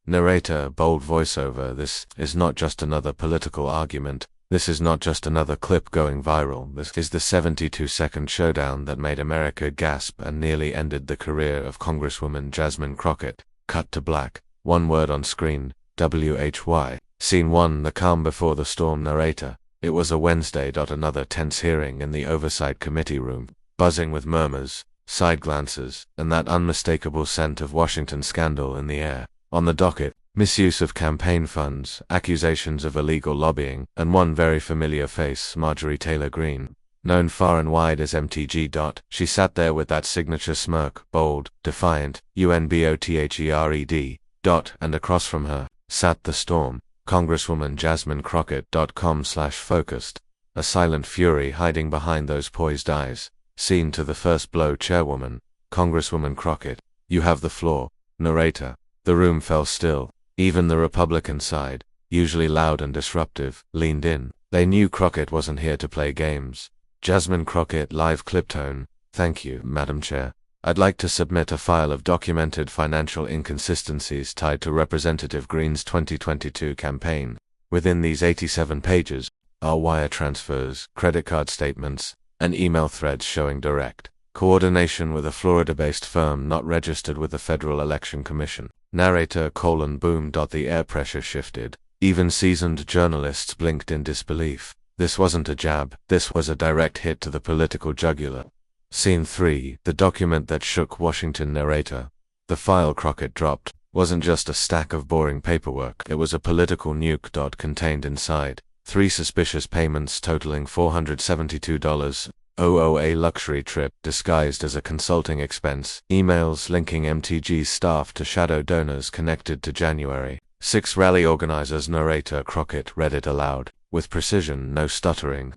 Narrator, bold voiceover. This is not just another political argument. This is not just another clip going viral. This is the 72-second showdown that made America gasp and nearly ended the career of Congresswoman Jasmine Crockett. Cut to black. One word on screen. WHY. Scene 1. The calm before the storm. Narrator. It was a Wednesday. Another tense hearing in the Oversight Committee room, buzzing with murmurs, side glances, and that unmistakable scent of Washington scandal in the air. On the docket, misuse of campaign funds, accusations of illegal lobbying, and one very familiar face, Marjorie Taylor Greene, known far and wide as MTG. She sat there with that signature smirk, bold, defiant, UNBOTHERED. And across from her sat the storm, Congresswoman Jasmine Crockett. .com/focused, a silent fury hiding behind those poised eyes. Scene to the first blow. Chairwoman, Congresswoman Crockett, you have the floor. Narrator. The room fell still. Even the Republican side, usually loud and disruptive, leaned in. They knew Crockett wasn't here to play games. Jasmine Crockett. Live clip tone. Thank you, Madam Chair. I'd like to submit a file of documented financial inconsistencies tied to Representative Greene's 2022 campaign. Within these 87 pages are wire transfers, credit card statements, and email threads showing direct coordination with a Florida-based firm not registered with the Federal Election Commission. Narrator: boom. The air pressure shifted. Even seasoned journalists blinked in disbelief. This wasn't a jab, this was a direct hit to the political jugular. Scene 3. The document that shook Washington. Narrator. The file Crockett dropped wasn't just a stack of boring paperwork, it was a political nuke. Contained inside 3 suspicious payments totaling $472. A luxury trip disguised as a consulting expense, emails linking MTG's staff to shadow donors connected to January 6 rally organizers. Narrator: Crockett read it aloud, with precision, no stuttering.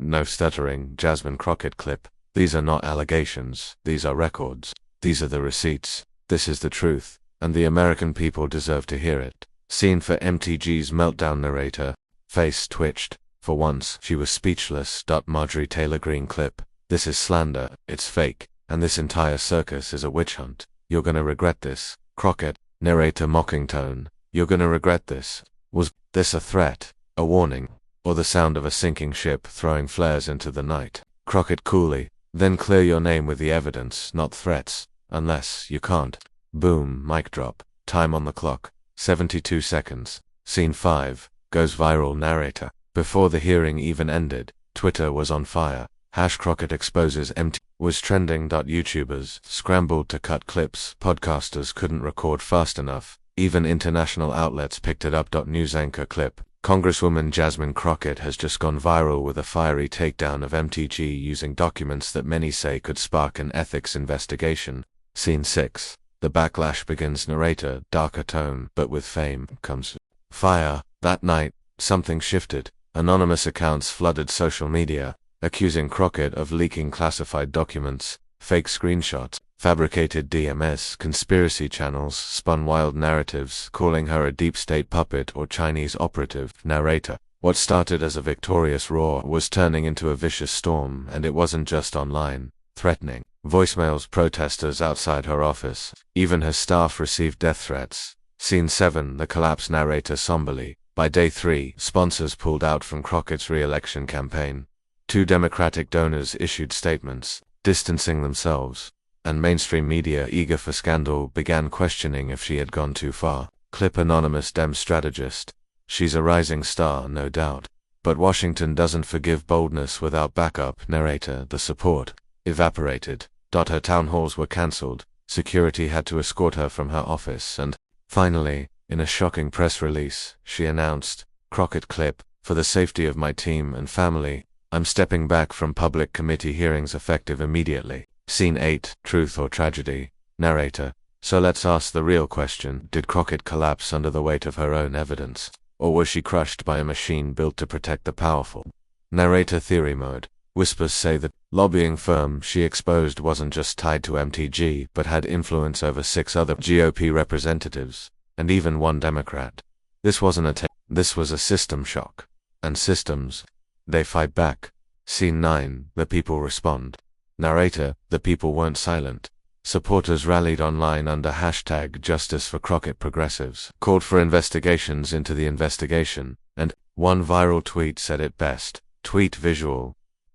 Jasmine Crockett clip. These are not allegations, these are records. These are the receipts. This is the truth, and the American people deserve to hear it. Scene for MTG's meltdown. Narrator. Face twitched. For once, she was speechless. Marjorie Taylor Greene clip. This is slander, it's fake, and this entire circus is a witch hunt. You're gonna regret this. Crockett. Narrator mocking tone. You're gonna regret this. Was this a threat, a warning, or the sound of a sinking ship throwing flares into the night? Crockett coolly. Then clear your name with the evidence, not threats, unless you can't. Boom. Mic drop. Time on the clock. 72 seconds. Scene 5. Goes viral. Narrator. Before the hearing even ended, Twitter was on fire. #Crockett exposes MT was trending. YouTubers scrambled to cut clips, podcasters couldn't record fast enough, even international outlets picked it up. News anchor clip. Congresswoman Jasmine Crockett has just gone viral with a fiery takedown of MTG using documents that many say could spark an ethics investigation. Scene 6. The backlash begins. Narrator. Darker tone, but with fame comes fire. That night, something shifted. Anonymous accounts flooded social media, accusing Crockett of leaking classified documents, fake screenshots, fabricated DMS. Conspiracy channels spun wild narratives, calling her a deep state puppet or Chinese operative. Narrator. What started as a victorious roar was turning into a vicious storm, and it wasn't just online. Threatening voicemails, protesters outside her office, even her staff received death threats. Scene 7. The collapse. Narrator somberly. By day 3, sponsors pulled out from Crockett's re-election campaign. 2 Democratic donors issued statements, distancing themselves, and mainstream media, eager for scandal, began questioning if she had gone too far. Clip. Anonymous Dem strategist. She's a rising star, no doubt. But Washington doesn't forgive boldness without backup. Narrator. The support evaporated. Her town halls were cancelled, security had to escort her from her office, and, finally, in a shocking press release, she announced, Crockett clip, for the safety of my team and family, I'm stepping back from public committee hearings effective immediately. Scene 8. Truth or tragedy. Narrator. So let's ask the real question. Did Crockett collapse under the weight of her own evidence? Or was she crushed by a machine built to protect the powerful? Narrator. Theory mode. Whispers say that lobbying firm she exposed wasn't just tied to MTG but had influence over 6 other GOP representatives, and even 1 Democrat. This wasn't this was a system shock. And systems, they fight back. Scene 9. The people respond. Narrator. The people weren't silent. Supporters rallied online under hashtag Justice for Crockett Progressives, called for investigations into the investigation, and one viral tweet said it best. Tweet visual.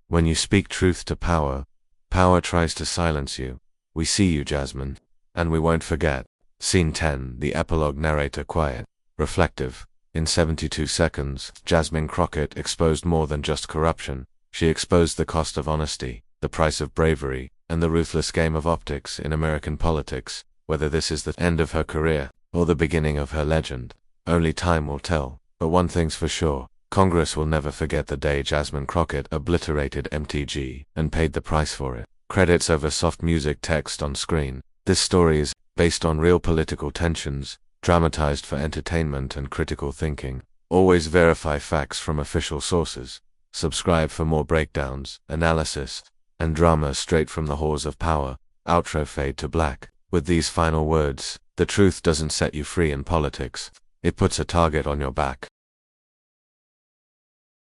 When you speak truth to power, power tries to silence you. We see you, Jasmine. And we won't forget. Scene 10, the epilogue narrator quiet, reflective. In 72 seconds, Jasmine Crockett exposed more than just corruption. She exposed the cost of honesty, the price of bravery, and the ruthless game of optics in American politics. Whether this is the end of her career, or the beginning of her legend, only time will tell. But one thing's for sure, Congress will never forget the day Jasmine Crockett obliterated MTG and paid the price for it. Credits over soft music text on screen. This story is based on real political tensions, dramatized for entertainment and critical thinking. Always verify facts from official sources. Subscribe for more breakdowns, analysis, and drama straight from the halls of power. Outro fade to black. With these final words, the truth doesn't set you free in politics. It puts a target on your back.